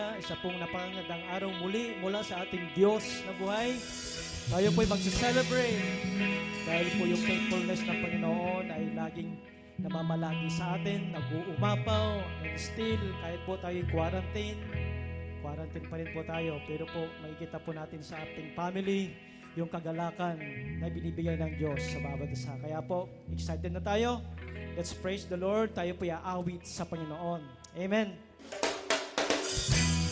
hallelujah. Isa pong napakagandang araw muli mula sa ating Diyos na buhay. Tayo po'y magsa-celebrate dahil po yung faithfulness ng Panginoon ay laging namamalagi sa atin, nag-uumapaw, and still, kahit po tayo quarantine pa rin po tayo, pero po makikita po natin sa ating family yung kagalakan na binibigay ng Diyos sa bawat isa. Kaya po, excited na tayo. Let's praise the Lord. Tayo po iaawit sa Panginoon. Amen.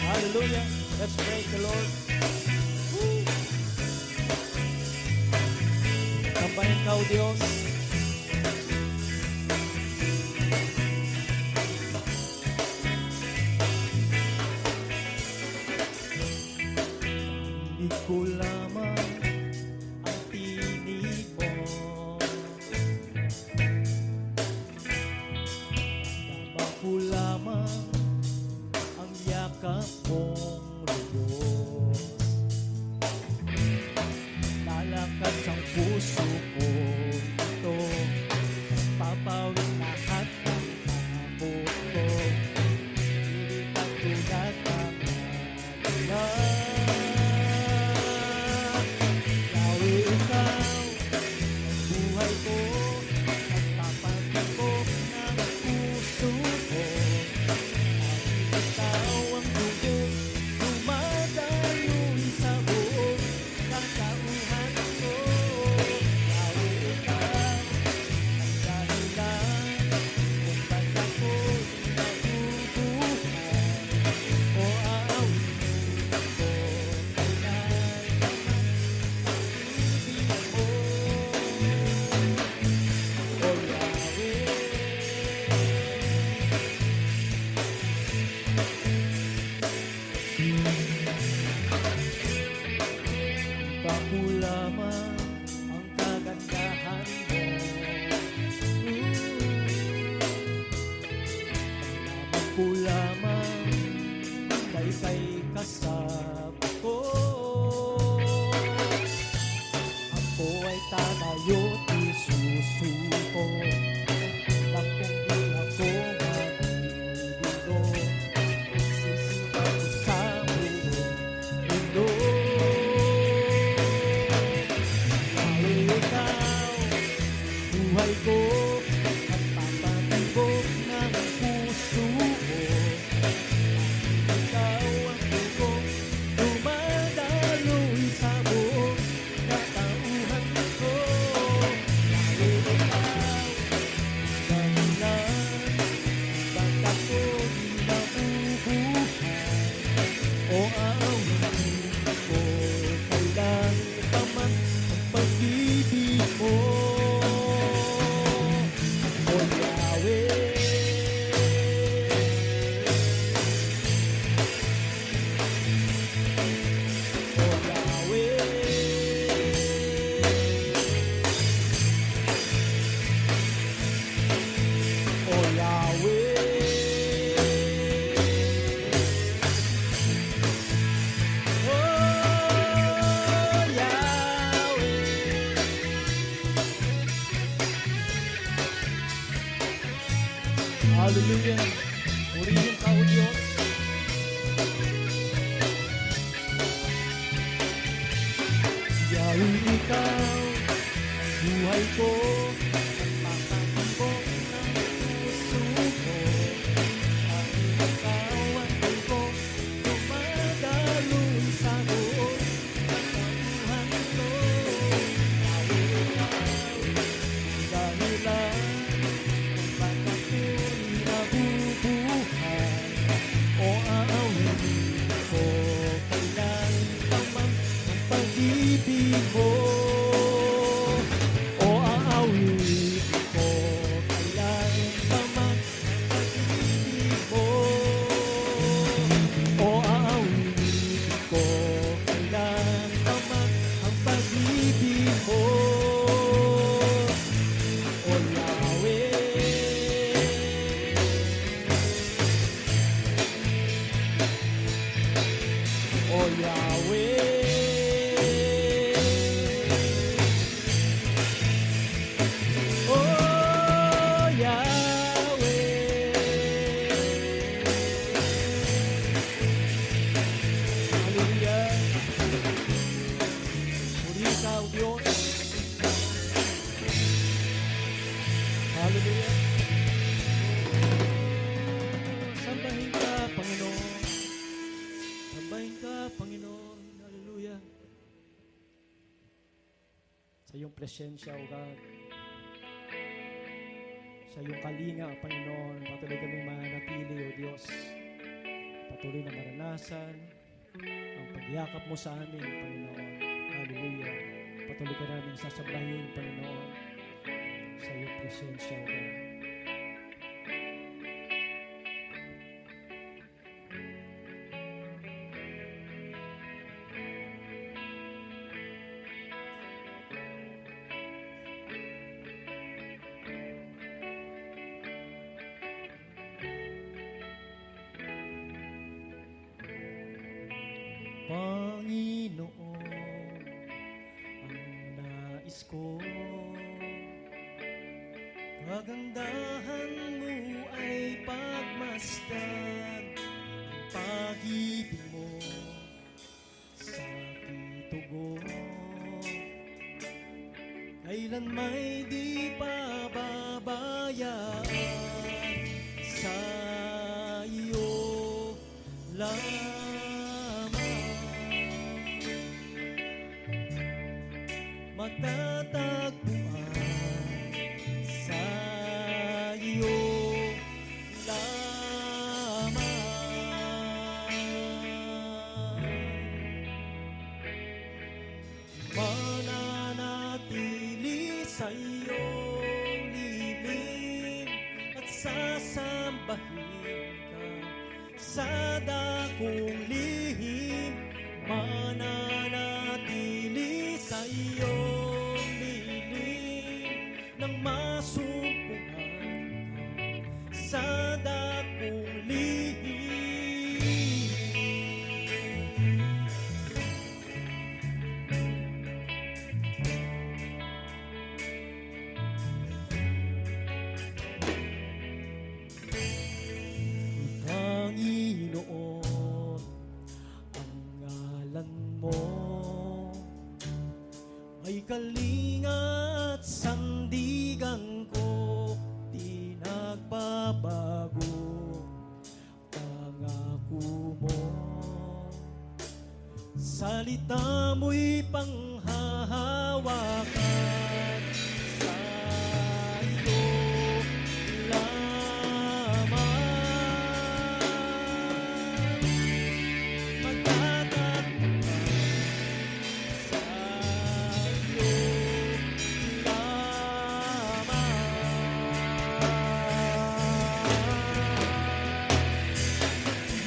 Hallelujah. Let's praise the Lord. Woo! Sambahin ka, O Diyos. Hindi ko lamang ang tinig mo, tama ko lamang ang yakap mong lubos. Lalakas ang puso ko ito, papawin lahat ng takot ko. Ilipat ko lahat ng mga Yahweh, ikaw ang buhay ko, nagpapatibok ng puso ko. Ikaw ang dugo, dumadaloy sa buong katauhan ko. Yahweh, ikaw ang dahilan kung ba't ako'y nabubuhay. O aawitin ko kailanman ibig mo. O Yahweh, iba ko lamang ang kagandahan mo. Nalaman ko lamang na ika'y kasama ko. Ako ay tanayo't isusuko, lang kung di ako mabibigo. Sisigaw ko sa buong mundo. Yahweh, ikaw, buhay ko, at papatibok ng puso ko. Ikaw ang dugo, dumadaloy sa buong katauhan ko. Yahweh, ikaw, dahilan ba't ako'y nabubuhay. O aawitin ko kailanman ang pag-ibig mo. O Yahweh, O Yahweh, O Yahweh, O Yahweh. Hallelujah. Purihin ka, O Diyos. Yahweh, ikaw, buhay ko, nagpapatibok ng puso ko. Dahil ikaw ang dugo, dumadaloy sa buong katauhan ko. Yahweh, ikaw, dahilan kung ba't ako'y nabubuhay. O aawitin ko kailanman ang pag-ibig mo. O aawitin ko Hallelujah. Sambahin ka, Panginoon. Sambahin ka, Panginoon. Hallelujah. Sa iyong presensya, O God. Sa iyong kalinga, Panginoon. Patuloy kami manatili, O Diyos. Patuloy na maranasan ang pagyakap mo sa amin, Panginoon. Hallelujah. Patuloy ka namin sasabahin, Panginoon, sa iyong presensya, O God. Panginoon, ang nais ko, kagandahan mo ay pagmasdan, ang pag-ibig mo sa aking tugon, kailan may di pababayaan sa iyo lamang. Matatagpuan sa iyo lamang. Mananatili sa iyong lilim at sasambahin ka sa dakong lihim. Mananatili sa iyong lilim nang masumpungan ka sa dakong lihim. Panginoon, ang ngalan mo ay kalinga at sandigan ko, di nagbabago. Pangako mo, salita mo'y panghahawakan sa iyo lamang. Magtatagpuan sa iyo lamang.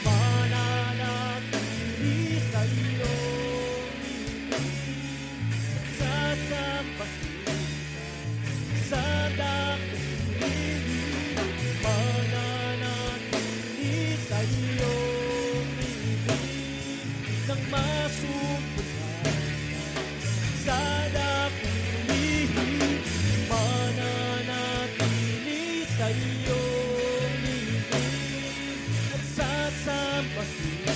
Mananatili sa iyo sasambahin sa dakong lihim. Mananatili sa iyong lihim nang masumpungan sa dakong lihim. Mananatili sa iyong lihim at sasambahin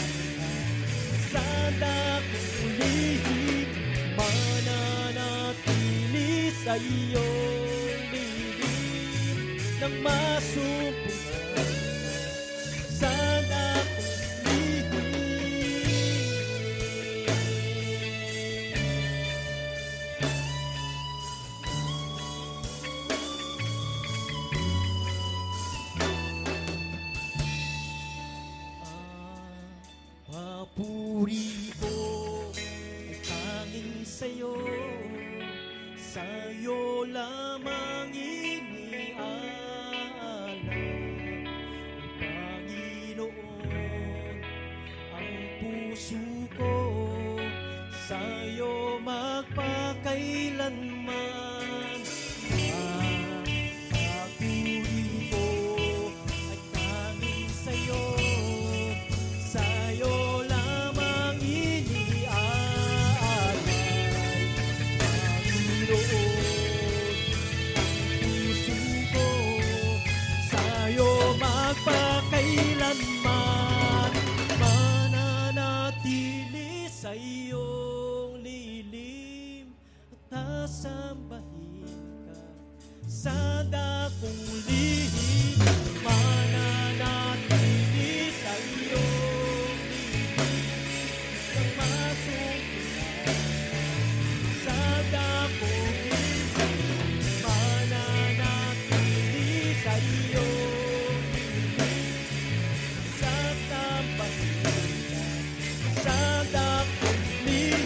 sa dakong lihim. Mananatili sa iyong lihim nang masumpungan sa dakong lihim. Papuri ko ay tanging sa'yo, sa'yo lamang iniaalam. Panginoon, ang puso ko sa'yo magpakailanman. Papuri ko ay tanging sa'yo, sa'yo lamang iniaalay. Panginoon, ang puso ko sa'yo magpakailanman. Mananatili sa iyong lilim at sasambahin ka sa dakong kong lihim, mananatili sa iyong ibig, nang masumpilan sa dakong lihim, mananatili sa iyong ibig, sa kapasitan, sa dakong lihim.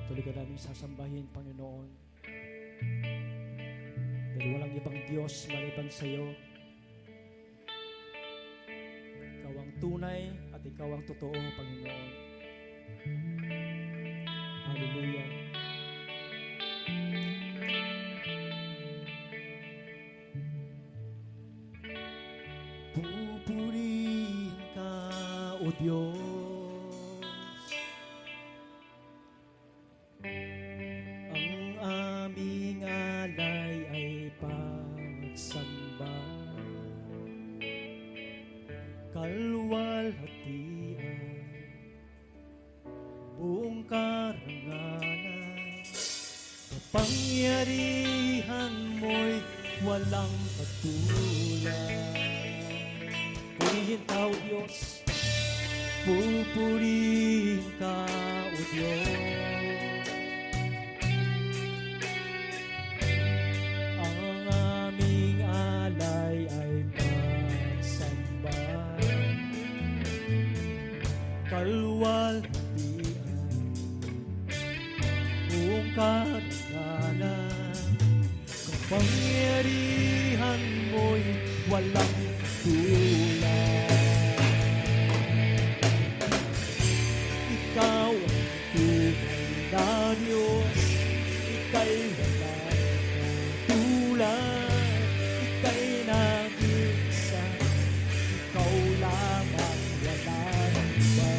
Tuloy ka namin sasambahin, Panginoon. Dahil walang ibang Diyos maliban sa iyo. Ikaw ang tunay at ikaw ang totoo, Panginoon. Hallelujah. Pupurihin ka, O Diyos. Ang aming alay ay pagsamba, kalwalhatian, buong karangalan, kapangyarihan mo'y walang katulad. Purihin ka, O Diyos, pupurihin ka, O Diyos. Ang aming alay ay pagsamba, kalwalhatian, buong karangalan, kapangyarihan mo'y walang tulad. Ikaw ang tunay na Diyos, ika'y walang katulad, ika'y nag-iisa, ikaw lamang, wala nang iba.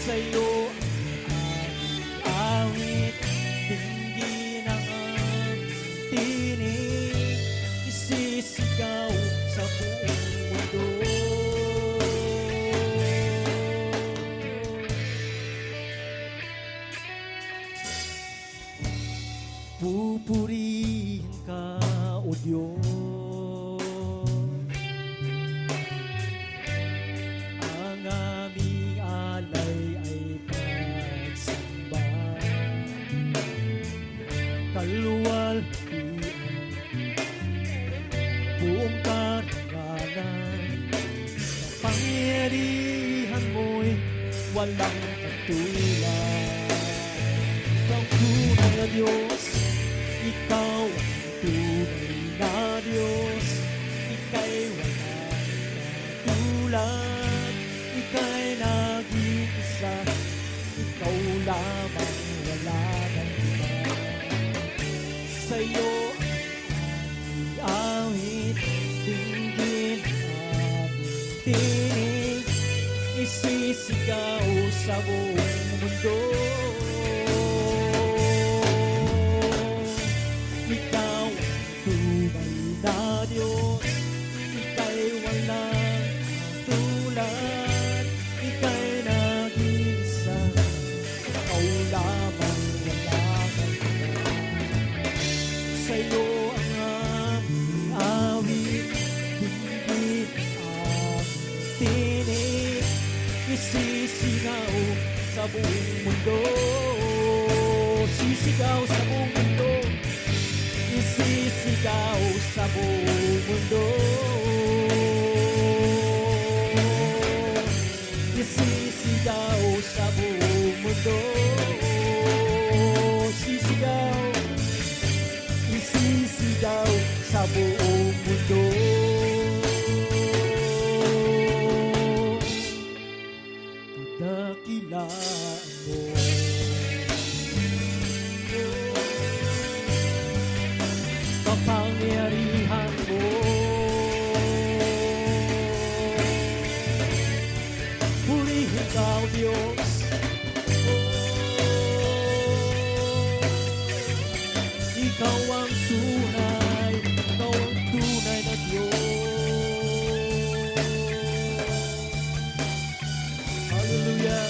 Sa'yo ang aming awit, dinggin ang aming tinig, isisigaw sa buong mundo. Pupurihin ka, O Diyos. Ang aming alay ay pagsamba, kalwalhatian, buong karangalan, kapangyarihan mo'y walang katulad. Ikaw tunay na Diyos, ikaw ang tunay na Diyos, ika'y walang katulad, ika'y nag-iisa, ikaw lamang, wala nang iba. Sa'yo ang aming awit, dinggin ang aming tinig, isisigaw sa buong mundo. Ikaw ang tunay na Diyos, ika'y walang tulad, ika'y nag-iisa, ikaw lamang, wala nang iba. Sa'yo ang aming awit, dinggin ang tinig, isisigaw sa buong mundo. Sisigaw sa buong mundo, isisigaw sa buong mundo. Isisigaw sa buong mundo. Sisigaw, isisigaw sa buong mundo. Dakilaan mo Diyos. Ikaw ang tunay na Diyos. Hallelujah.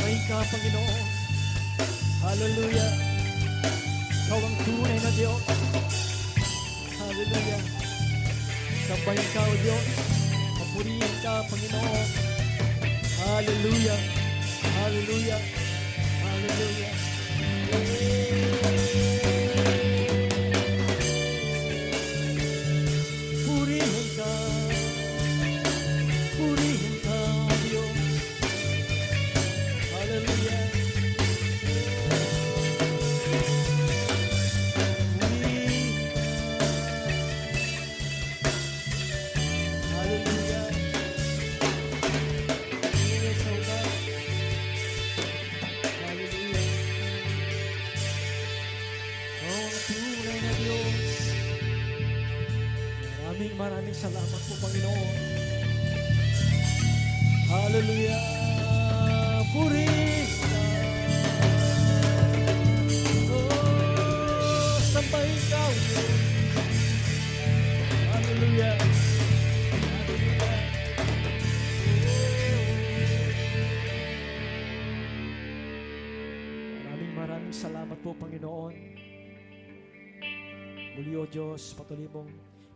May ka, Panginoon. Hallelujah. Ikaw ang tunay na Diyos. Hallelujah. Sambahin ka, O Diyos. Papurihin ka, Panginoon. Hallelujah. Hallelujah. Hallelujah. Purihin ka. Purihin ka, O Diyos. Hallelujah. Hallelujah. Yes, O God. Hallelujah. Oh, tunay na Diyos. Maraming salamat po, Panginoon. Hallelujah. Purihin ka. Oh, sambahin ka, O Diyos. Hallelujah. Maraming salamat po, Panginoon. Muli, O Diyos, patuloy mong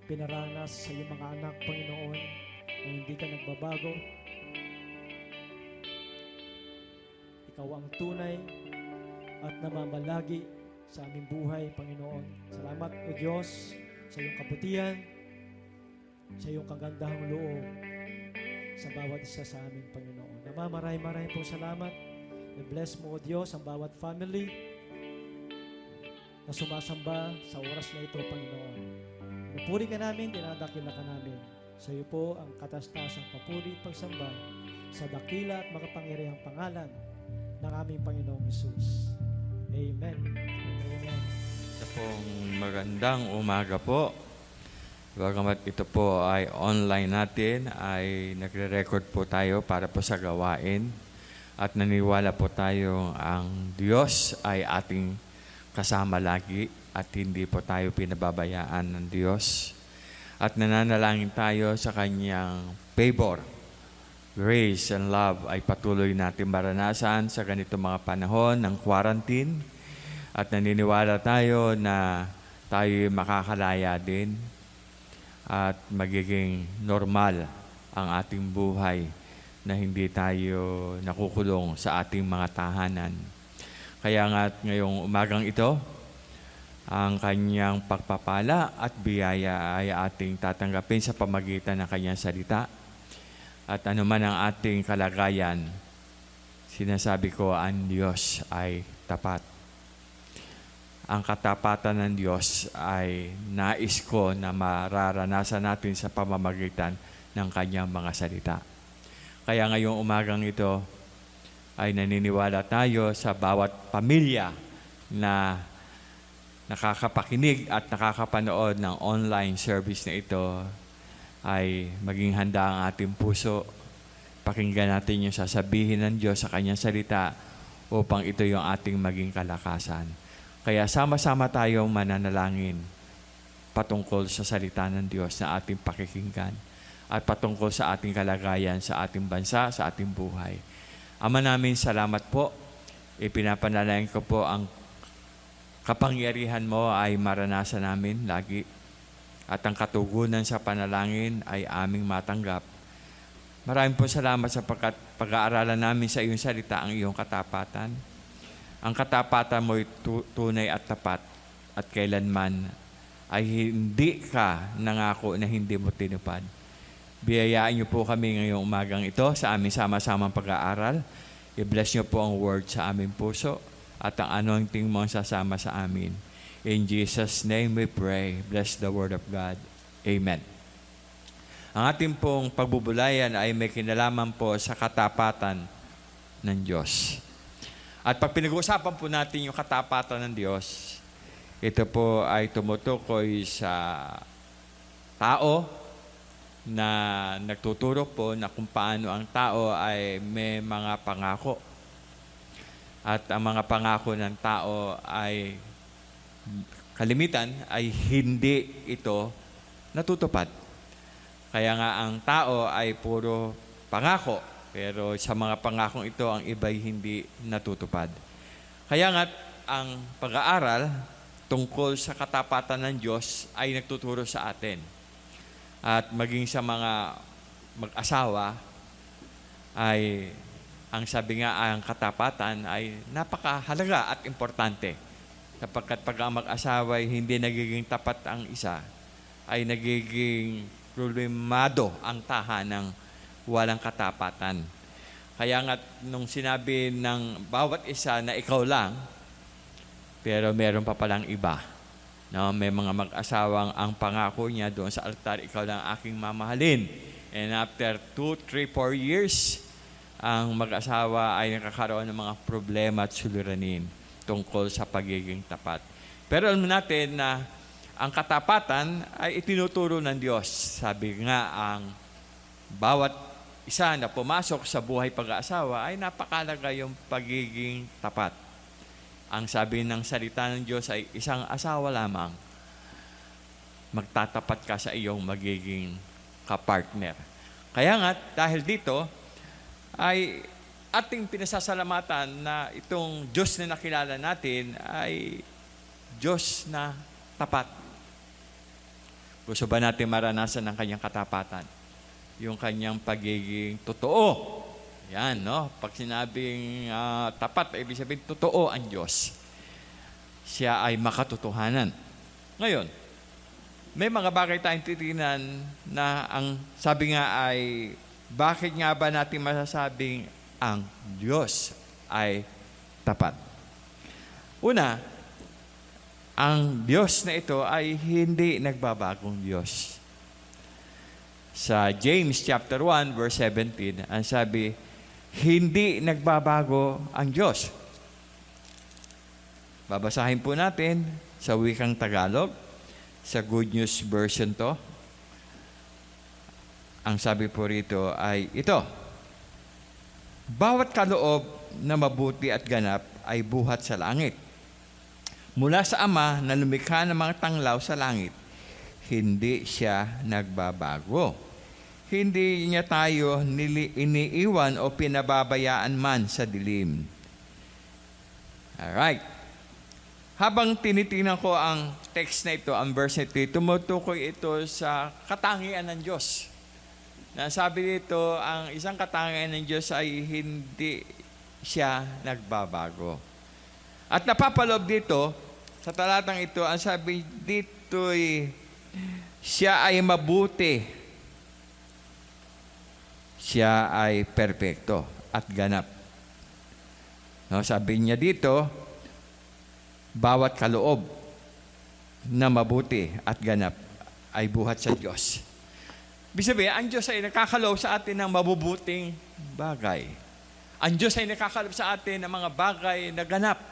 pinaranas sa iyong mga anak, Panginoon, na hindi ka nagbabago. Ikaw ang tunay at namamalagi sa aming buhay, Panginoon. Salamat, O Diyos, sa iyong kabutihan, sa iyong kagandahang loob sa bawat isa sa amin, Panginoon. Maraming pong salamat. I-bless mo, O Diyos, ang bawat family na sumasamba sa oras na ito, Panginoon. Pinupuri ka namin, dinadakila ka namin. Sa iyo po ang katastasang papuri at pagsamba sa dakila at makapangyarihang pangalan ng aming Panginoong Hesus. Amen. Amen. Ito pong magandang umaga po. Bagamat ito po ay online natin, ay nagre-record po tayo para po sa gawain. At naniwala po tayo ang Diyos ay ating kasama lagi at hindi po tayo pinababayaan ng Diyos. At nananalangin tayo sa Kanyang favor, grace and love ay patuloy natin maranasan sa ganito mga panahon ng quarantine. At naniniwala tayo na tayo makakalaya din at magiging normal ang ating buhay na hindi tayo nakukulong sa ating mga tahanan. Kaya nga ngayong umagang ito, ang Kanyang pagpapala at biyaya ay ating tatanggapin sa pamagitan ng Kanyang salita. At anuman ang ating kalagayan, sinasabi ko, ang Diyos ay tapat. Ang katapatan ng Diyos ay nais ko na mararanasan natin sa pamamagitan ng Kanyang mga salita. Kaya ngayong umagang ito ay naniniwala tayo sa bawat pamilya na nakakapakinig at nakakapanood ng online service na ito ay maging handa ang ating puso. Pakinggan natin yung sasabihin ng Diyos sa Kanyang salita upang ito yung ating maging kalakasan. Kaya sama-sama tayong mananalangin patungkol sa salita ng Diyos na ating pakikinggan at patungkol sa ating kalagayan, sa ating bansa, sa ating buhay. Ama namin, salamat po. Ipinapanalangin ko po ang kapangyarihan mo ay maranasan namin lagi. At ang katugunan sa panalangin ay aming matanggap. Maraming po salamat sa pag-aaralan namin sa iyong salita ang iyong katapatan. Ang katapatan mo ay tunay at tapat at kailanman ay hindi ka nangako na hindi mo tinupad. Biyayaan niyo po kami ngayong umagang ito sa aming sama-samang pag-aaral. I-bless niyo po ang word sa aming puso at ang anointing mo sasama sa amin. In Jesus' name we pray. Bless the word of God. Amen. Ang ating pong pagbubulayan ay may kinalaman po sa katapatan ng Diyos. At pag pinag-uusapan po natin yung katapatan ng Diyos, ito po ay tumutukoy sa tao na nagtuturo po na kung paano ang tao ay may mga pangako. At ang mga pangako ng tao ay kalimitan ay hindi ito natutupad. Kaya nga ang tao ay puro pangako, pero sa mga pangakong ito, ang iba'y hindi natutupad. Kaya nga ang pag-aaral tungkol sa katapatan ng Diyos ay nagtuturo sa atin. At maging sa mga mag-asawa ay ang sabi nga ang katapatan ay napakahalaga at importante. Sapagkat pag ang mag-asawa ay hindi nagiging tapat ang isa, ay nagiging problemado ang tahanang walang katapatan. Kaya nga nung sinabi ng bawat isa na ikaw lang, pero meron pa palang iba. No, may mga mag-asawang ang pangako niya doon sa altar, ikaw lang aking mamahalin. And after 2, 3, 4 years, ang mag-asawa ay nakakaroon ng mga problema at suliranin tungkol sa pagiging tapat. Pero alam natin na ang katapatan ay itinuturo ng Diyos. Sabi nga, ang bawat isa na pumasok sa buhay pag-aasawa ay napakalaga yung pagiging tapat. Ang sabi ng salita ng Diyos ay isang asawa lamang, magtatapat ka sa iyong magiging kapartner. Kaya nga, dahil dito, ay ating pinasasalamatan na itong Diyos na nakilala natin ay Diyos na tapat. Gusto ba natin maranasan ang kanyang katapatan? Yung kanyang pagiging totoo. Yan, no? Pag sinabing tapat, ibig sabihin, totoo ang Diyos. Siya ay makatotohanan. Ngayon, may mga bagay tayong titingnan na ang sabi nga ay, bakit nga ba natin masasabing ang Diyos ay tapat? Una, ang Diyos na ito ay hindi nagbabagong Diyos. Sa James chapter 1 verse 17, ang sabi, hindi nagbabago ang Diyos. Babasahin po natin sa wikang Tagalog, sa Good News version to. Ang sabi po rito ay ito, bawat kaloob na mabuti at ganap ay buhat sa langit. Mula sa Ama na lumikha ng mga tanglaw sa langit, hindi siya nagbabago. Hindi niya tayo iniiwan o pinababayaan man sa dilim. Alright. Habang tinitingnan ko ang text na ito, ang verse na ito, tumutukoy ito sa katangian ng Diyos. Nasabi dito, ang isang katangian ng Diyos ay hindi siya nagbabago. At napapaloob dito, sa talatang ito, ang sabi dito ay, siya ay mabuti. Siya ay perpekto at ganap. No, sabi niya dito, bawat kaloob na mabuti at ganap ay buhat sa Diyos. Ibig sabihin, ang Diyos ay nakakaloob sa atin ng mabubuting bagay. Ang Diyos ay nakakaloob sa atin ng mga bagay na ganap.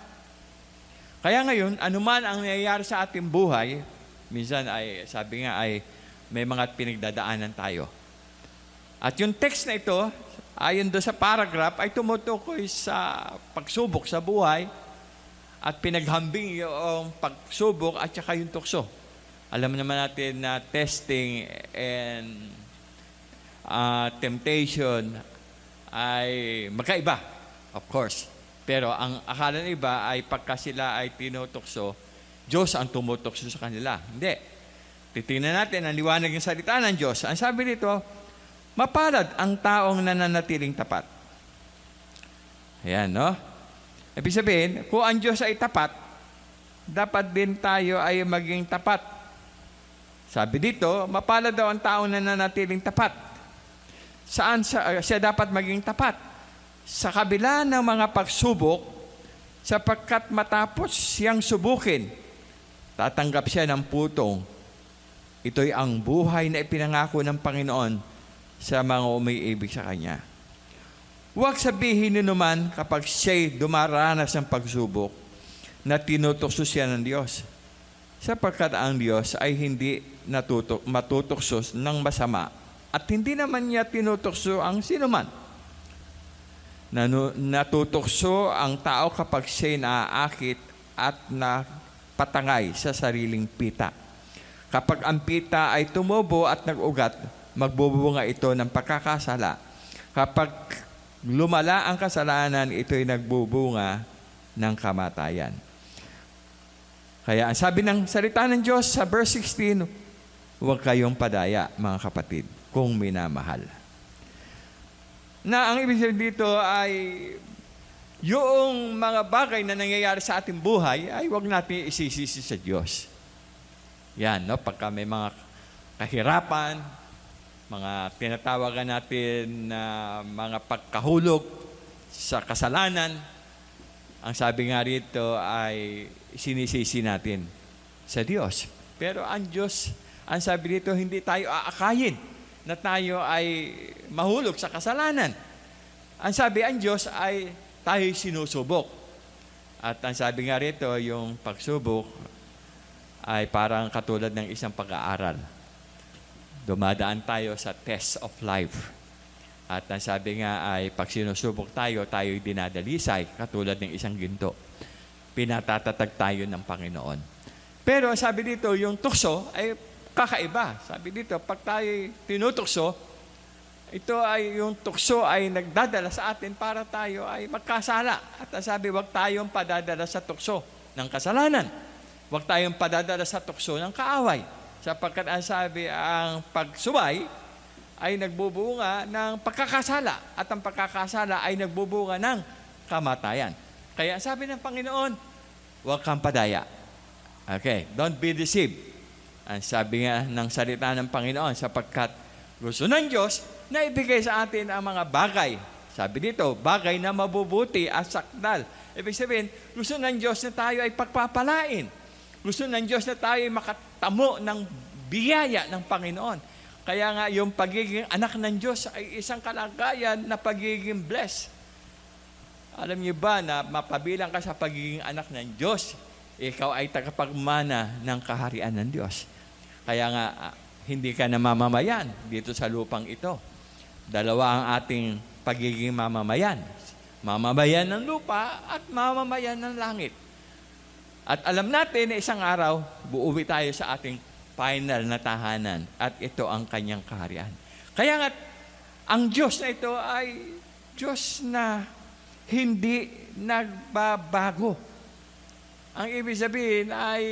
Kaya ngayon, anuman ang nangyayari sa ating buhay, minsan ay, sabi nga ay, may mga pinagdadaanan tayo. At yung text na ito, ayon doon sa paragraph, ay tumutukoy sa pagsubok sa buhay at pinaghambing yung pagsubok at saka yung tukso. Alam naman natin na testing and temptation ay magkaiba, of course. Pero ang akala ng iba ay pagka sila ay tinutukso, Diyos ang tumutukso sa kanila. Hindi. Titingnan natin ang liwanag ng salita ng Diyos. Ang sabi nito, mapalad ang taong nananatiling tapat. Ayan, no? Ibig sabihin, kung ang Diyos ay tapat, dapat din tayo ay maging tapat. Sabi dito, mapalad daw ang taong nananatiling tapat. Saan siya dapat maging tapat? Sa kabila ng mga pagsubok, sapagkat matapos siyang subukin, tatanggap siya ng putong. Ito'y ang buhay na ipinangako ng Panginoon sa mga umiibig sa Kanya. Huwag sabihin naman kapag siya'y dumaranas ng pagsubok na tinutukso siya ng Diyos, sapagkat ang Diyos ay hindi matutukso ng masama At hindi naman niya tinutukso ang sinuman. Natutokso ang tao kapag siya'y naaakit at napatangay sa sariling pita. Kapag ang pita ay tumubo at nag-ugat, magbubunga ito ng pagkakasala. Kapag lumala ang kasalanan, ito'y nagbubunga ng kamatayan. Kaya ang sabi ng salita ng Diyos sa verse 16, huwag kayong padaya, mga kapatid, kung minamahal. Na ang ibig sabihin dito ay yung mga bagay na nangyayari sa ating buhay ay huwag natin isisisi sa Diyos. Yan, no? Pagka may mga kahirapan, mga tinatawagan natin na mga pagkahulog sa kasalanan, ang sabi nga rito ay sinisisi natin sa Diyos. Pero ang Diyos, ang sabi dito, hindi tayo aakayin na tayo ay mahulog sa kasalanan. Ang sabi ang Diyos ay tayo sinusubok. At ang sabi nga rito, yung pagsubok ay parang katulad ng isang pag-aaral. Dumadaan tayo sa test of life. At ang sabi nga ay pag sinusubok tayo, tayo'y dinadalisay katulad ng isang ginto. Pinatatatag tayo ng Panginoon. Pero sabi dito, yung tukso ay kakaiba. Sabi dito, pag tayo tinutukso, ito ay yung tukso ay nagdadala sa atin para tayo ay magkasala. At sabi, huwag tayong padadala sa tukso ng kasalanan. Huwag tayong padadala sa tukso ng kaaway. Sapagkat ang sabi, ang pagsubay ay nagbubunga ng pagkakasala. At ang pagkakasala ay nagbubunga ng kamatayan. Kaya sabi ng Panginoon, huwag kang padaya. Okay, don't be deceived. Ang sabi nga ng salita ng Panginoon, sapagkat gusto ng Diyos na ibigay sa atin ang mga bagay. Sabi dito, bagay na mabubuti at sakdal. Ibig sabihin, gusto ng Diyos na tayo ay pagpapalain. Gusto ng Diyos na tayo ay makatamo ng biyaya ng Panginoon. Kaya nga yung pagiging anak ng Diyos ay isang kalagayan na pagiging blessed. Alam niyo ba na mapabilang ka sa pagiging anak ng Diyos, ikaw ay tagapagmana ng kaharian ng Diyos. Kaya nga, hindi ka namamamayan dito sa lupang ito. Dalawa ang ating pagiging mamamayan. Mamamayan ng lupa at mamamayan ng langit. At alam natin na isang araw, buuwi tayo sa ating final na tahanan. At ito ang kanyang kaharian. Kaya nga, ang Diyos na ito ay Diyos na hindi nagbabago. Ang ibig sabihin ay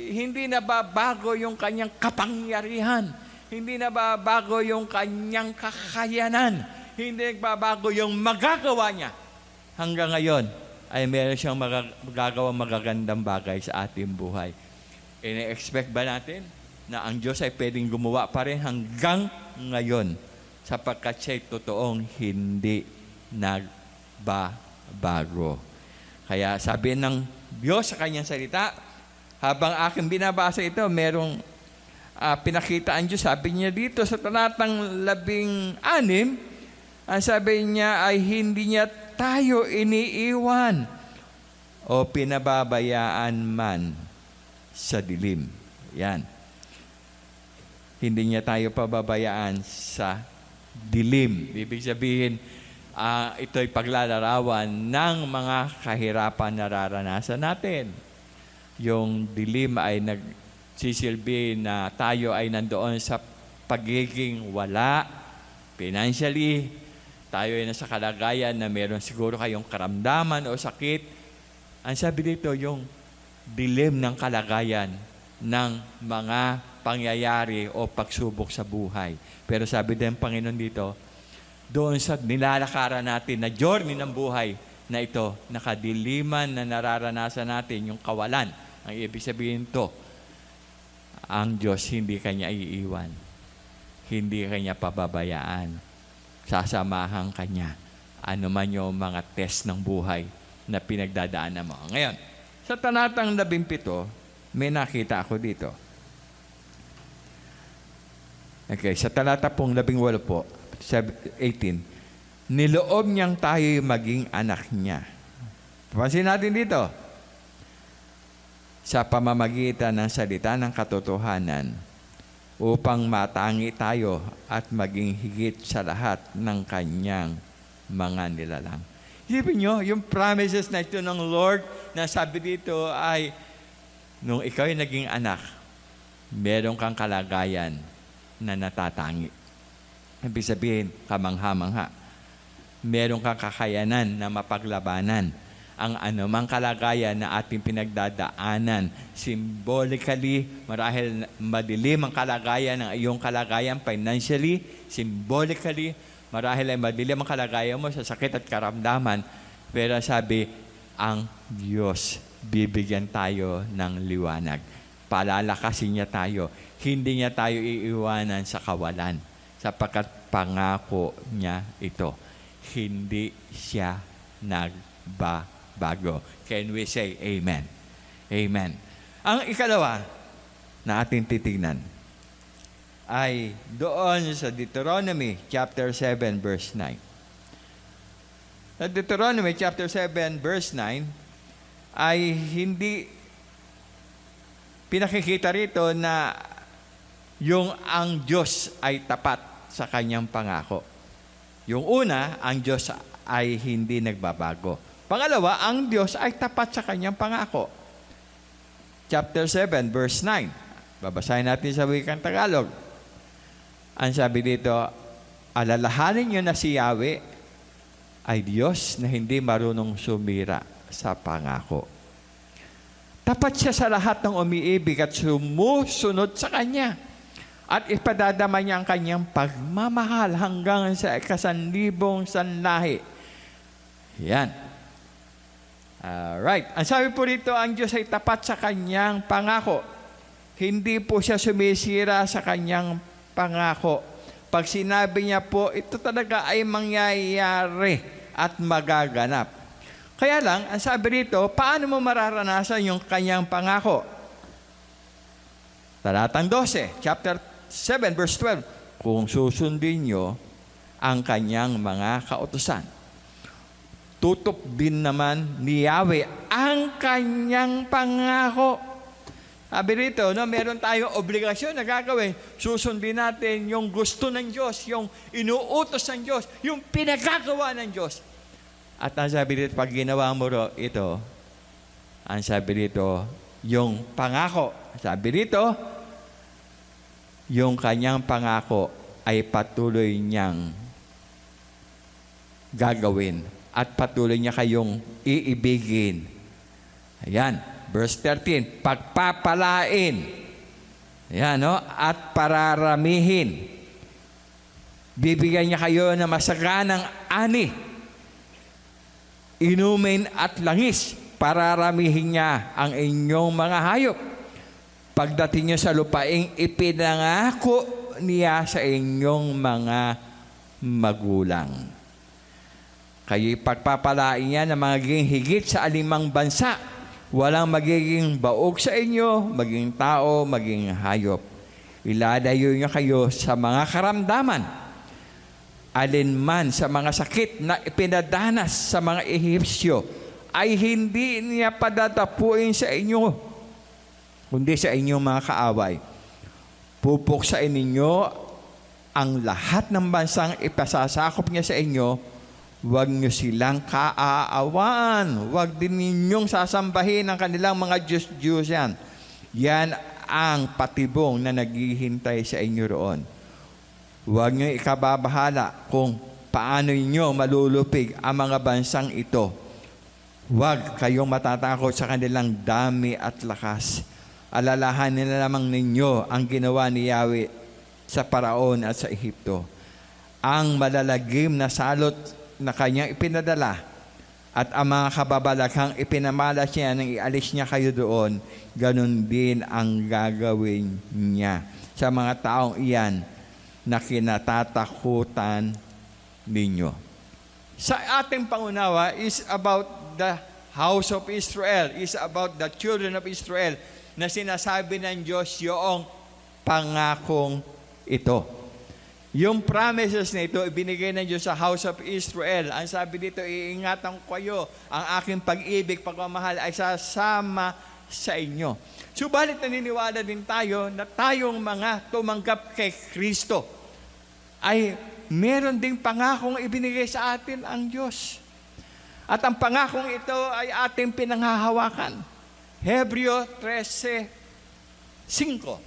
hindi nababago yung kanyang kapangyarihan. Hindi nababago yung kanyang kakayanan. Hindi nababago yung magagawa niya. Hanggang ngayon ay meron siyang magagawang magagandang bagay sa ating buhay. Ine-expect ba natin na ang Diyos ay pwedeng gumawa pa rin hanggang ngayon sapagkat siya'y totoong hindi nagbabago. Kaya sabi ng Diyos sa kanyang salita, habang aking binabasa ito, merong pinakita ang Diyos. Sabi niya dito sa talatang 16, ang sabi niya ay hindi niya tayo iniiwan o pinababayaan man sa dilim. Yan. Hindi niya tayo pababayaan sa dilim. Ibig sabihin, ito'y paglalarawan ng mga kahirapan na nararanasan natin. Yung dilim ay nagsisilbi na tayo ay nandoon sa pagiging wala, financially, tayo ay nasa kalagayan na meron siguro kayong karamdaman o sakit. Ang sabi dito, yung dilim ng kalagayan ng mga pangyayari o pagsubok sa buhay. Pero sabi din ng Panginoon dito, doon sa nilalakaran natin na journey ng buhay na ito, nakadiliman na nararanasan natin yung kawalan. Ang ibig sabihin to, ang Diyos hindi kanya iiwan. Hindi kanya pababayaan. Sasamahan kanya. Ano man yung mga test ng buhay na pinagdadaanan mo. Ngayon, sa talatang 17, may nakita ako dito. Okay, sa talata pong 18 po, 18, niloob niyang tayo maging anak niya. Papansin natin dito, sa pamamagitan ng salita ng katotohanan upang matangi tayo at maging higit sa lahat ng kanyang mga nilalang. Isipin nyo, yung promises na ito ng Lord na sabi dito ay, nung ikaw ay naging anak, meron kang kalagayan na natatangi. Ibig sabihin, kamangha-mangha. Meron kang kakayanan na mapaglabanan ang anumang kalagayan na ating pinagdadaanan. Symbolically, marahil madilim ang kalagayan ng iyong kalagayan financially. Symbolically, marahil ay madilim ang kalagayan mo sa sakit at karamdaman. Pero sabi, ang Diyos, bibigyan tayo ng liwanag. Palalakasin niya tayo. Hindi niya tayo iiwanan sa kawalan. Sapagkat pangako niya ito. Hindi siya nagbabago. Can we say amen? Amen. Ang ikalawa na ating titignan ay doon sa Deuteronomy chapter 7 verse 9. Sa Deuteronomy chapter 7 verse 9 ay hindi pinakikita rito na ang Diyos ay tapat sa kanyang pangako. Yung una, ang Diyos ay hindi nagbabago. Pangalawa, ang Diyos ay tapat sa kanyang pangako. Chapter 7, verse 9. Babasahin natin sa wikang Tagalog. Ang sabi dito, alalahanin niyo na si Yahweh ay Diyos na hindi marunong sumira sa pangako. Tapat siya sa lahat ng umiibig at sumusunod sa Kanya. At ipadadama niya ang kanyang pagmamahal hanggang sa ikasanlibong sanlahi. Yan. Alright. Ang sabi po rito, ang Diyos ay tapat sa kanyang pangako. Hindi po siya sumisira sa kanyang pangako. Pag sinabi niya po, ito talaga ay mangyayari at magaganap. Kaya lang, ang sabi rito, paano mo mararanasan yung kanyang pangako? Talatang 12, chapter 7 verse 12, kung susundin nyo ang kanyang mga kautusan. Tutup din naman ni Yahweh ang kanyang pangako. Sabi rito, meron tayong obligasyon na gagawin. Susundin natin yung gusto ng Diyos, yung inuutos ng Diyos, yung pinagagawa ng Diyos. At ang sabi dito, pag ginawa mo ito, ang sabi dito, yung pangako. Sabi dito, yung kanyang pangako ay patuloy niyang gagawin at patuloy niya kayong iibigin. Ayan, verse 13, pagpapalain. Ayan, at pararamihin. Bibigyan niya kayo ng masaganang ani, inumin at langis. Pararamihin niya ang inyong mga hayop. Pagdating niyo sa lupaing ipinangako niya sa inyong mga magulang. Kayo'y pagpapalain niya na magiging higit sa 5 bansa. Walang magiging baog sa inyo, maging tao, maging hayop. Ilalayo niya kayo sa mga karamdaman. Alinman sa mga sakit na ipinadanas sa mga Ehipsyo ay hindi niya padadapuin sa inyo, kundi sa inyong mga kaaway. Pupuksain ninyo ang lahat ng bansang ipasasakop niya sa inyo. Huwag niyo silang kaaawaan. Huwag din ninyong sasambahin ang kanilang mga Diyos-Diyosan. Yan ang patibong na naghihintay sa inyo roon. Huwag niyo ikababahala kung paano niyo malulupig ang mga bansang ito. Huwag kayong matatakot sa kanilang dami at lakas. Alalahanin na lamang ninyo ang ginawa ni Yahweh sa Paraon at sa Ehipto. Ang malalagim na salot na kanyang ipinadala at ang mga kababalaghang ipinamalas niya nang ialis niya kayo doon, ganun din ang gagawin niya sa mga taong iyan na kinatatakutan ninyo. Sa ating pangunawa is about the house of Israel, is about the children of Israel, na sinasabi ng Diyos yung pangakong ito. Yung promises na ito, ibinigay ng Diyos sa house of Israel. Ang sabi dito, iingatan ko kayo, ang aking pag-ibig, pagmamahal ay sasama sa inyo. Subalit naniniwala din tayo na tayong mga tumanggap kay Kristo ay meron ding pangakong ibinigay sa atin ang Diyos. At ang pangakong ito ay ating pinanghahawakan. Hebreo 13:5.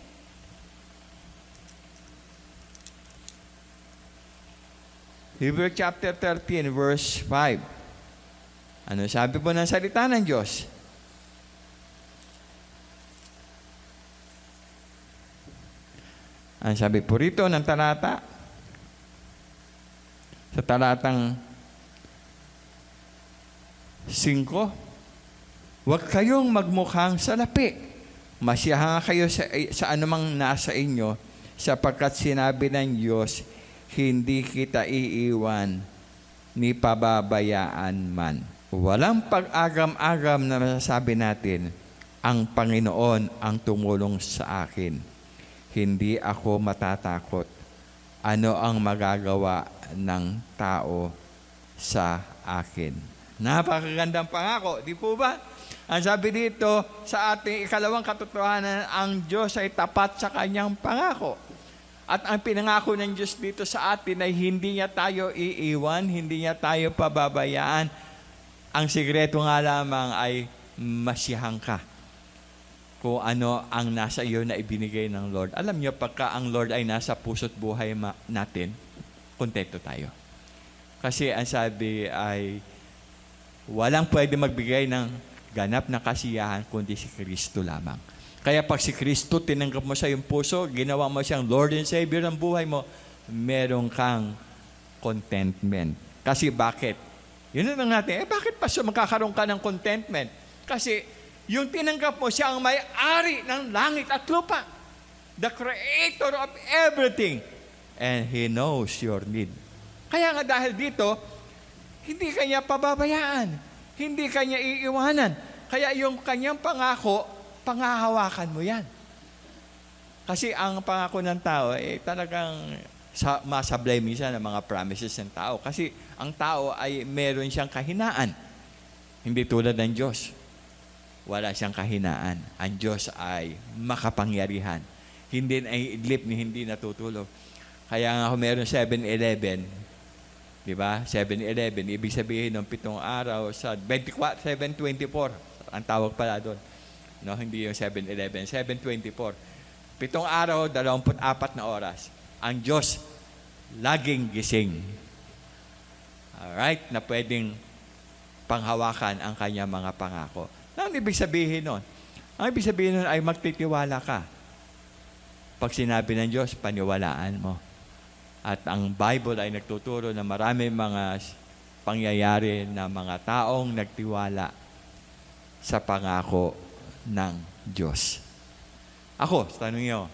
Hebrew chapter 13, verse 5. Ano sabi po ng salita ng Diyos? Ang sabi po rito ng talata, sa talatang 5, huwag kayong magmukhang salapi. Masiyahan kayo sa anumang nasa inyo, sapagkat sinabi ng Diyos, hindi kita iiwan ni pababayaan man. Walang pag-agam-agam na masasabi natin, ang Panginoon ang tumulong sa akin. Hindi ako matatakot. Ano ang magagawa ng tao sa akin? Napakagandang pangako, di po ba? Ang sabi dito sa ating ikalawang katotohanan, ang Diyos ay tapat sa kanyang pangako. At ang pinangako ng Diyos dito sa atin ay hindi niya tayo iiwan, hindi niya tayo pababayaan. Ang sikreto nga lamang ay masiyahan ka kung ano ang nasa iyo na ibinigay ng Lord. Alam niyo, pagka ang Lord ay nasa puso't buhay natin, kontento tayo. Kasi ang sabi ay, walang pwede magbigay ng ganap na kasiyahan kundi si Kristo lamang. Kaya pag si Kristo tinanggap mo sa iyong puso, ginawa mo siyang Lord and Savior ng buhay mo, meron kang contentment. Kasi bakit? Yun lang natin, bakit pa magkakaroon ka ng contentment? Kasi yung tinanggap mo, siya ang may-ari ng langit at lupa. The creator of everything. And He knows your need. Kaya nga dahil dito, hindi kanya pababayaan. Hindi kanya iiwanan. Kaya yung kanyang pangako, panghahawakan mo yan. Kasi ang pangako ng tao, talagang masablay minsan ng mga promises ng tao. Kasi ang tao ay meron siyang kahinaan. Hindi tulad ng Diyos. Wala siyang kahinaan. Ang Diyos ay makapangyarihan. Hindi naiidlip ni hindi natutulog. Kaya nga kung meron 7-Eleven, di ba? 7-Eleven, ibig sabihin ng 7 araw sa 7/24. Ang tawag pala doon. No, hindi yung 7-Eleven, 7/24. 7 araw, 24 na oras. Ang Diyos, laging gising. Alright? Na pwedeng panghawakan ang kanyang mga pangako. Ang ibig sabihin nun? Ang ibig sabihin nun ay magtitiwala ka. Pag sinabi ng Diyos, paniwalaan mo. At ang Bible ay nagtuturo na marami mga pangyayari na mga taong nagtiwala sa pangako ng Diyos. Ako, tanong niyo,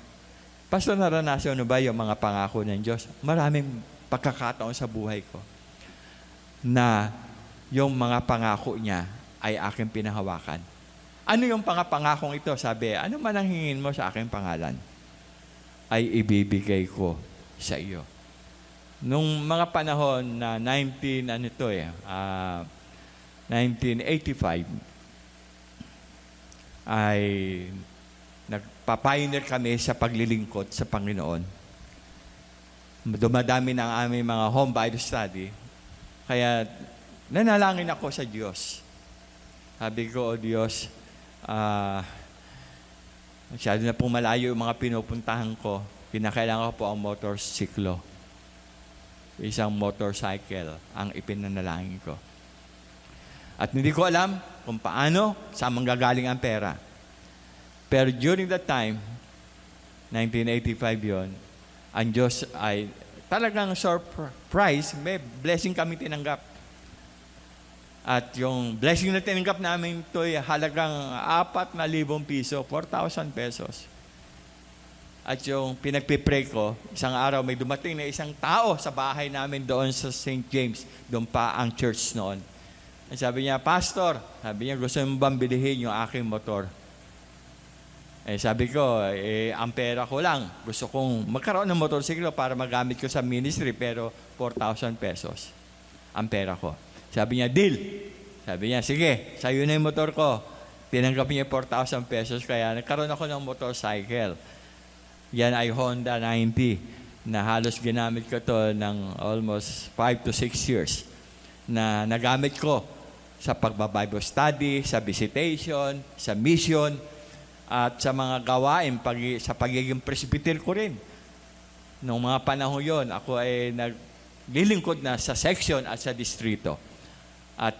Pastor, naranasan ba yung mga pangako ng Diyos? Maraming pagkakataon sa buhay ko na yung mga pangako niya ay aking pinahawakan. Ano yung pangakong ito? Sabi, ano man ang hingin mo sa aking pangalan, ay ibibigay ko sa iyo. Nung mga panahon na 1985, ay nagpa-pioneer kami sa paglilingkod sa Panginoon. Dumadami ng aming mga home Bible study. Kaya nanalangin ako sa Diyos. Sabi ko, O Diyos, masyado na pong malayo yung mga pinupuntahan ko. Kinakailangan ko po ang motorsiklo. Isang motorcycle ang ipinanalangin ko. At hindi ko alam kung paano, saan manggagaling ang pera. Pero during that time, 1985 yon, ang Diyos ay talagang surprise, may blessing kami tinanggap. At yung blessing na tinanggap namin ito ay halagang 4,000 piso, 4,000 pesos. At yung pinagpipray ko, isang araw may dumating na isang tao sa bahay namin doon sa St. James. Doon pa ang church noon. At sabi niya, Pastor, sabi niya, gusto mo bang bilihin yung aking motor? Sabi ko, ang pera ko lang. Gusto kong magkaroon ng motorsiklo para magamit ko sa ministry, pero 4,000 pesos ang pera ko. Sabi niya, deal. Sabi niya, sige, sa'yo na yung motor ko. Tinanggap niya 4,000 pesos, kaya nagkaroon ako ng motorcycle. Yan ay Honda 90 na halos ginamit ko to ng almost 5 to 6 years na nagamit ko sa pagbabible study, sa visitation, sa mission, at sa mga gawain sa pagiging presbyter ko rin. Noong mga panahon yon, ako ay naglilingkod na sa section at sa distrito. At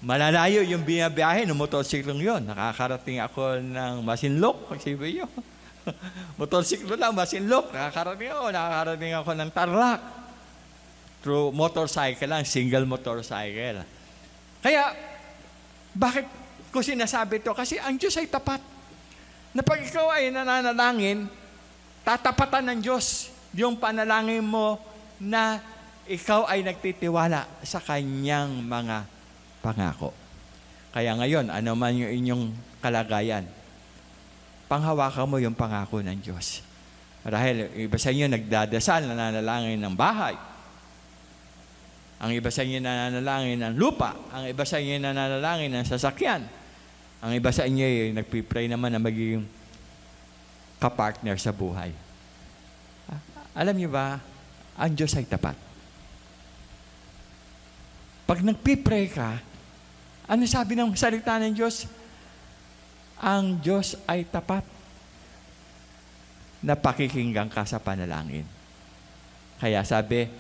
malalayo yung binabiyahe ng motorsiklo yon. Nakakarating ako ng Masinloc, pagsibi yun. Motorsiklo lang, Masinloc. Nakakarating ako ng Tarlac. Through motorcycle lang, single motorcycle. Kaya, bakit ko sinasabi ito? Kasi ang Diyos ay tapat. Na pag ikaw ay nananalangin, tatapatan ng Diyos yung panalangin mo na ikaw ay nagtitiwala sa Kanyang mga pangako. Kaya ngayon, ano man yung inyong kalagayan, panghawakan mo yung pangako ng Diyos. Dahil iba sa inyo nagdadasal, nananalangin ng bahay. Ang iba sa inyo nananalangin ng lupa. Ang iba sa inyo nananalangin ng sasakyan. Ang iba sa inyo ay nagpipray naman na magiging kapartner sa buhay. Alam niyo ba, ang Diyos ay tapat. Pag nagpipray ka, ano sabi ng salita ng Diyos? Ang Diyos ay tapat na pakikinggan ka sa panalangin. Kaya sabi,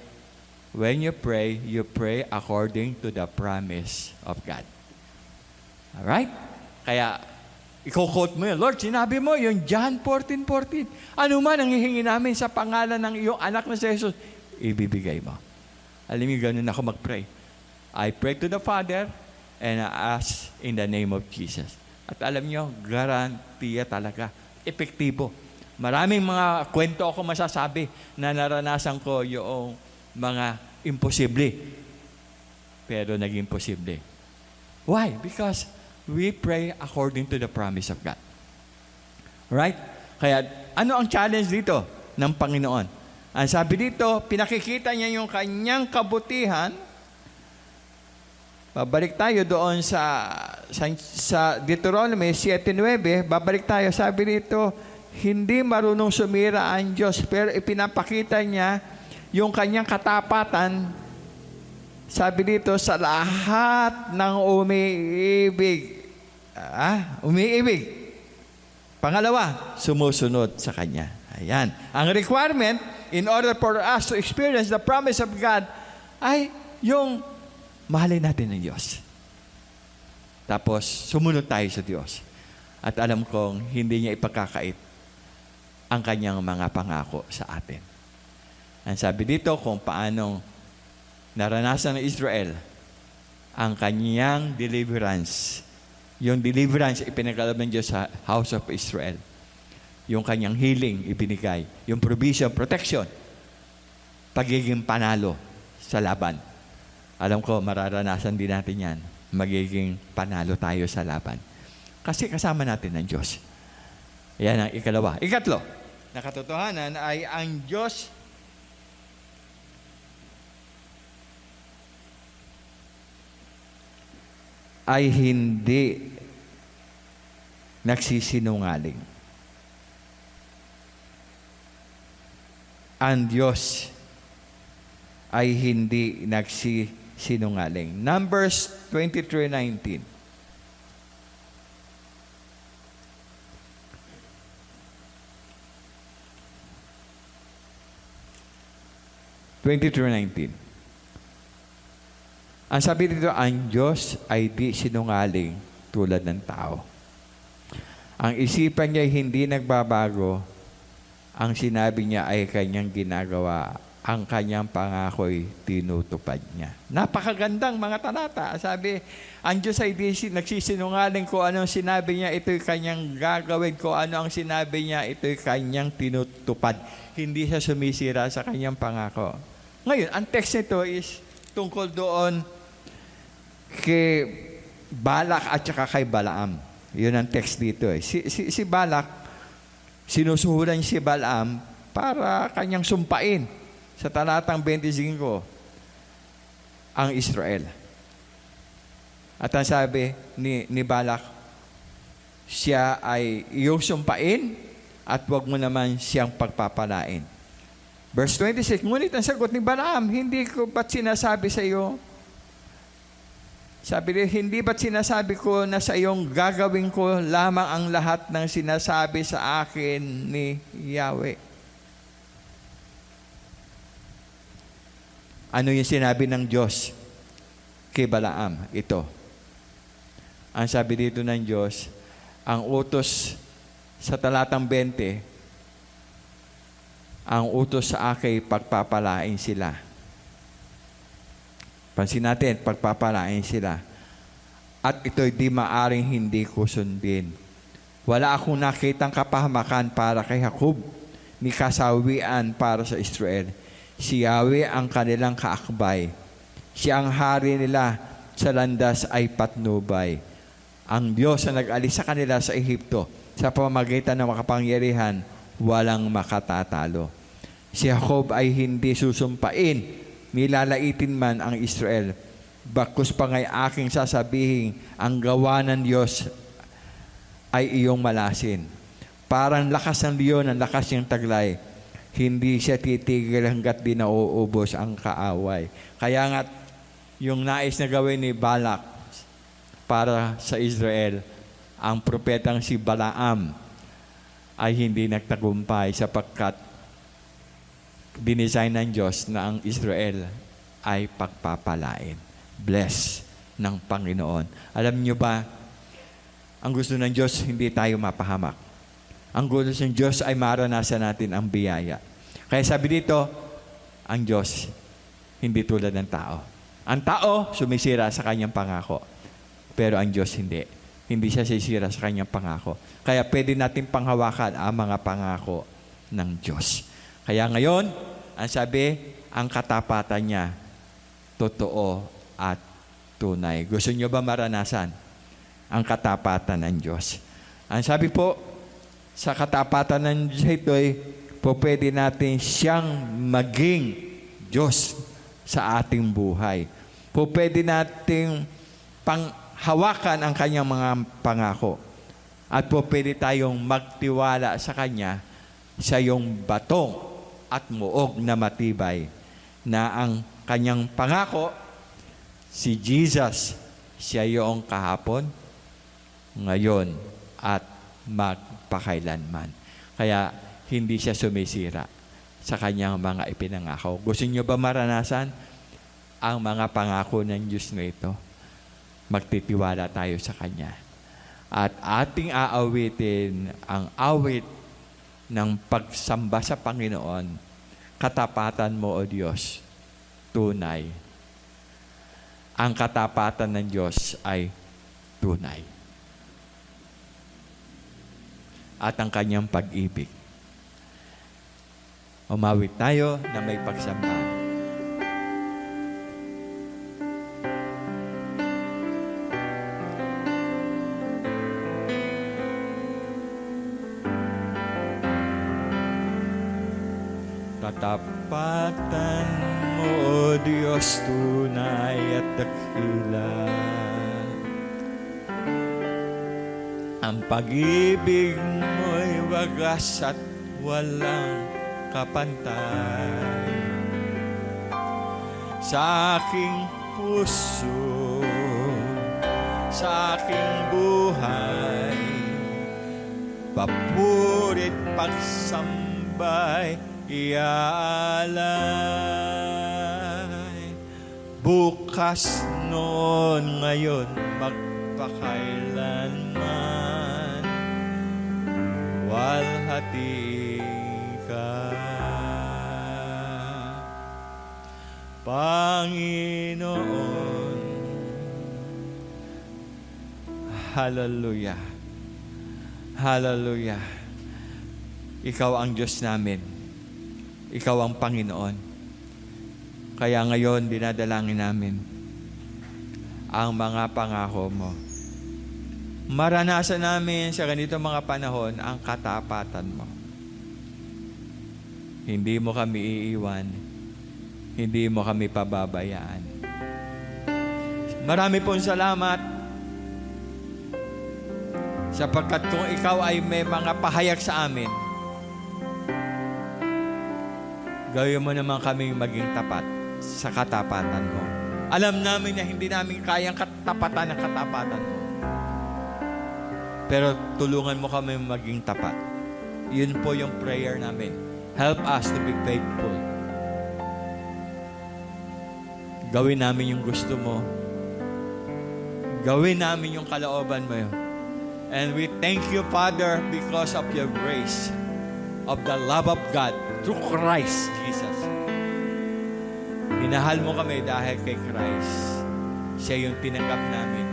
when you pray according to the promise of God. Alright? Kaya, i-quote mo yun, Lord, sinabi mo yung John 14:14. Ano man ang hihingi namin sa pangalan ng iyong anak na si Jesus, ibibigay mo. Alam niyo, ganun ako mag-pray. I pray to the Father and I ask in the name of Jesus. At alam niyo, garantiya talaga. Epektibo. Maraming mga kwento ako masasabi na naranasan ko yung mga imposible. Pero naging posible. Why? Because we pray according to the promise of God. Right? Kaya, ano ang challenge dito ng Panginoon? Ang sabi dito, pinakikita niya yung kanyang kabutihan. Babalik tayo doon sa Deuteronomy 7:9. Babalik tayo, sabi dito, hindi marunong sumira ang Diyos, pero ipinapakita niya yung kanyang katapatan, sabi dito, sa lahat ng umiibig. Umiibig. Pangalawa, sumusunod sa Kanya. Ayan. Ang requirement, in order for us to experience the promise of God, ay yung mahalin natin ng Diyos. Tapos, sumunod tayo sa Diyos. At alam kong hindi niya ipagkakait ang Kanyang mga pangako sa atin. Ang sabi dito kung paanong naranasan ng Israel ang kanyang deliverance. Yung deliverance ipinagkaloob ng Diyos sa house of Israel. Yung kanyang healing ibinigay. Yung provision, protection. Pagiging panalo sa laban. Alam ko, mararanasan din natin yan. Magiging panalo tayo sa laban. Kasi kasama natin ng Diyos. Yan ang ikalawa. Ikatlo, na katotohanan ay ang Diyos ay hindi nagsisinungaling. Ang Diyos ay hindi nagsisinungaling. Numbers 23:19. Ang sabi dito, ang Diyos ay di sinungaling tulad ng tao. Ang isipan niya ay hindi nagbabago. Ang sinabi niya ay kanyang ginagawa. Ang kanyang pangako'y tinutupad niya. Napakagandang mga talata. Sabi, ang Diyos ay di nagsisinungaling kung anong sinabi niya, ito'y kanyang gagawin. Kung ano ang sinabi niya, ito'y kanyang tinutupad. Hindi siya sumisira sa kanyang pangako. Ngayon, ang text nito is tungkol doon kay Balak at saka kay Balaam. Yun ang text dito. Si Balak, sinusuhulan si Balaam para kanyang sumpain sa talatang 25 ang Israel. At ang sabi ni Balak, siya ay iyong sumpain at huwag mo naman siyang pagpapalain. Verse 26, ngunit ang sagot ni Balaam, hindi ko ba't sinasabi sa iyo? Sabi niya, hindi ba't sinasabi ko na sa iyong gagawin ko lamang ang lahat ng sinasabi sa akin ni Yahweh? Ano yung sinabi ng Diyos kay Balaam? Ito. Ang sabi dito ng Diyos, ang utos sa talatang 20, ang utos sa akin, pagpapalain sila. Pansin natin, pagpapalain sila. At ito'y di maaring hindi ko sundin. Wala akong nakitang kapahamakan para kay Jacob, ni kasawian para sa Israel. Si Yahweh ang kanilang kaakbay. Siya ang hari nila sa landas ay patnubay. Ang Diyos na nag-alis sa kanila sa Ehipto, sa pamamagitan ng makapangyarihan, walang makatatalo. Si Jacob ay hindi susumpain, nilalaitin man ang Israel. Bakos pa nga'y aking sasabihin, ang gawa ng Diyos ay iyong malasin. Parang lakas ng leon, ang lakas niyang taglay. Hindi siya titigil hanggat di nauubos ang kaaway. Kaya nga, yung nais na gawin ni Balak para sa Israel, ang propetang si Balaam ay hindi nagtagumpay sapagkat dinesign ng Diyos na ang Israel ay pagpapalain. Bless ng Panginoon. Alam niyo ba, ang gusto ng Diyos, hindi tayo mapahamak. Ang gusto ng Diyos ay maranasan natin ang biyaya. Kaya sabi dito, ang Diyos, hindi tulad ng tao. Ang tao, sumisira sa kanyang pangako. Pero ang Diyos, hindi. Hindi siya sisira sa kanyang pangako. Kaya pwede natin panghawakan ang mga pangako ng Diyos. Kaya ngayon, ang sabi, ang katapatan niya, totoo at tunay. Gusto niyo ba maranasan ang katapatan ng Diyos? Ang sabi po, sa katapatan ng Diyos ito'y po pwede natin siyang maging Diyos sa ating buhay. Po pwede natin panghawakan ang kanyang mga pangako. At po pwede tayong magtiwala sa Kanya sa yung batong at muog na matibay na ang Kanyang pangako, si Jesus, siya yung kahapon, ngayon, at magpakailanman. Kaya hindi siya sumisira sa Kanyang mga ipinangako. Gusto niyo ba maranasan ang mga pangako ng Diyos na ito? Magtitiwala tayo sa Kanya. At ating aawitin ang awit ng pagsamba sa Panginoon. Katapatan mo, O Diyos, tunay. Ang katapatan ng Diyos ay tunay. At ang Kanyang pag-ibig. Umawit tayo na may pagsamba. Katapatan mo, O Diyos, tunay at dakila. Ang pag-ibig mo'y wagas at walang kapantay. Sa aking puso, sa aking buhay, papurit pagsambay, iaalay. Bukas noon, ngayon, magpakailanman, walhati ka, Panginoon. Hallelujah. Hallelujah. Ikaw ang Diyos namin. Ikaw ang Panginoon. Kaya ngayon, dinadalangin namin ang mga pangako mo. Maranasan namin sa ganito mga panahon ang katapatan mo. Hindi mo kami iiwan. Hindi mo kami pababayaan. Marami pong salamat Sapagkat kung ikaw ay may mga pahayag sa amin, gawin mo naman kaming maging tapat sa katapatan mo. Alam namin na hindi namin kayang katapatan ng katapatan mo. Pero tulungan mo kami maging tapat. Yun po yung prayer namin. Help us to be faithful. Gawin namin yung gusto mo. Gawin namin yung kalooban mo yun. And we thank you, Father, because of your grace, of the love of God through Christ Jesus. Minahal mo kami dahil kay Christ. Siya yung tinanggap namin.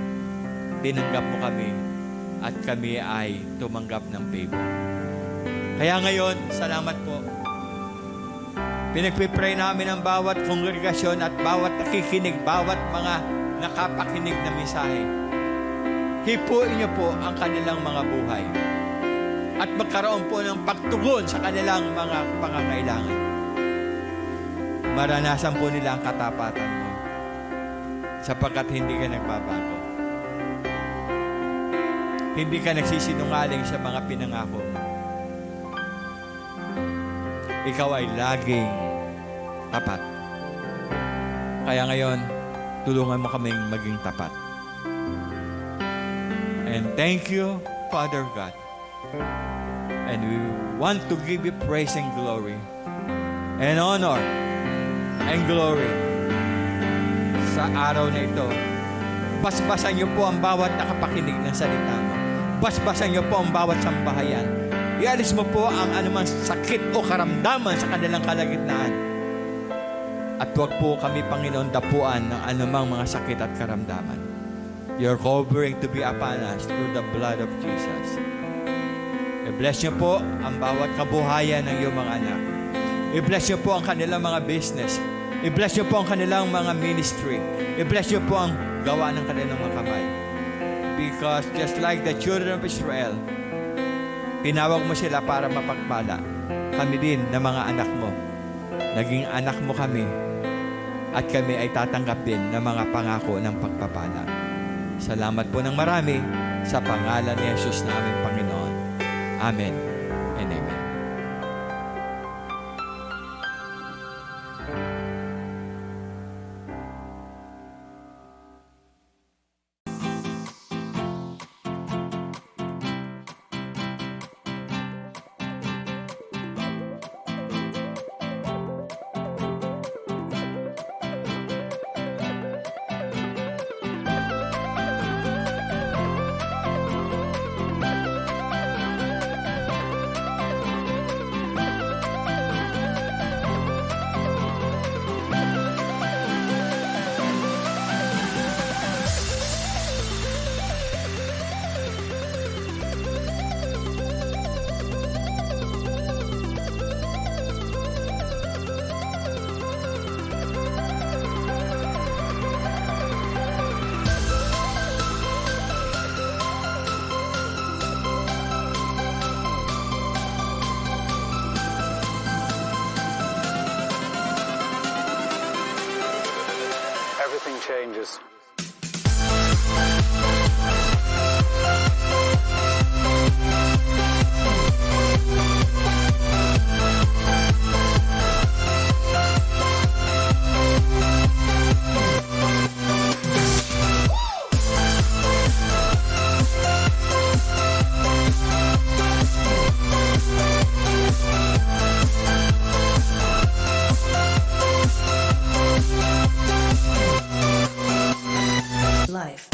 Tinanggap mo kami at kami ay tumanggap ng favor. Kaya ngayon, salamat po. Pinagpipray namin ang bawat kongregasyon at bawat nakikinig, bawat mga nakapakinig na mensahe. Hipuin niyo po ang kanilang mga buhay at magkaroon po ng pagtugon sa kanilang mga pangangailangan. Maranasan po nila ang katapatan mo sapagkat hindi ka nagbabago. Hindi ka nagsisinungaling sa mga pinangako mo. Ikaw ay laging tapat. Kaya ngayon, tulungan mo kaming maging tapat. And thank you, Father God. And we want to give you praise and glory and honor and glory sa araw na ito. Basbasan niyo po ang bawat nakapakinig ng salita mo. Basbasan niyo po ang bawat sambahayan. Ialis mo po ang anumang sakit o karamdaman sa kanilang kalagitnaan. At huwag po kami, Panginoon, dapuan ng anumang mga sakit at karamdaman. You're covering to be upon us through the blood of Jesus. I-bless niyo po ang bawat kabuhayan ng iyong mga anak. I-bless niyo po ang kanilang mga business. I-bless niyo po ang kanilang mga ministry. I-bless niyo po ang gawa ng kanilang mga kamay. Because just like the children of Israel, tinawag mo sila para mapagpala. Kami din na mga anak mo. Naging anak mo kami. At kami ay tatanggap din ng mga pangako ng pagpapala. Salamat po ng marami sa pangalan ni Jesus na aming Panginoon. Amen and amen. Everything changes. Life.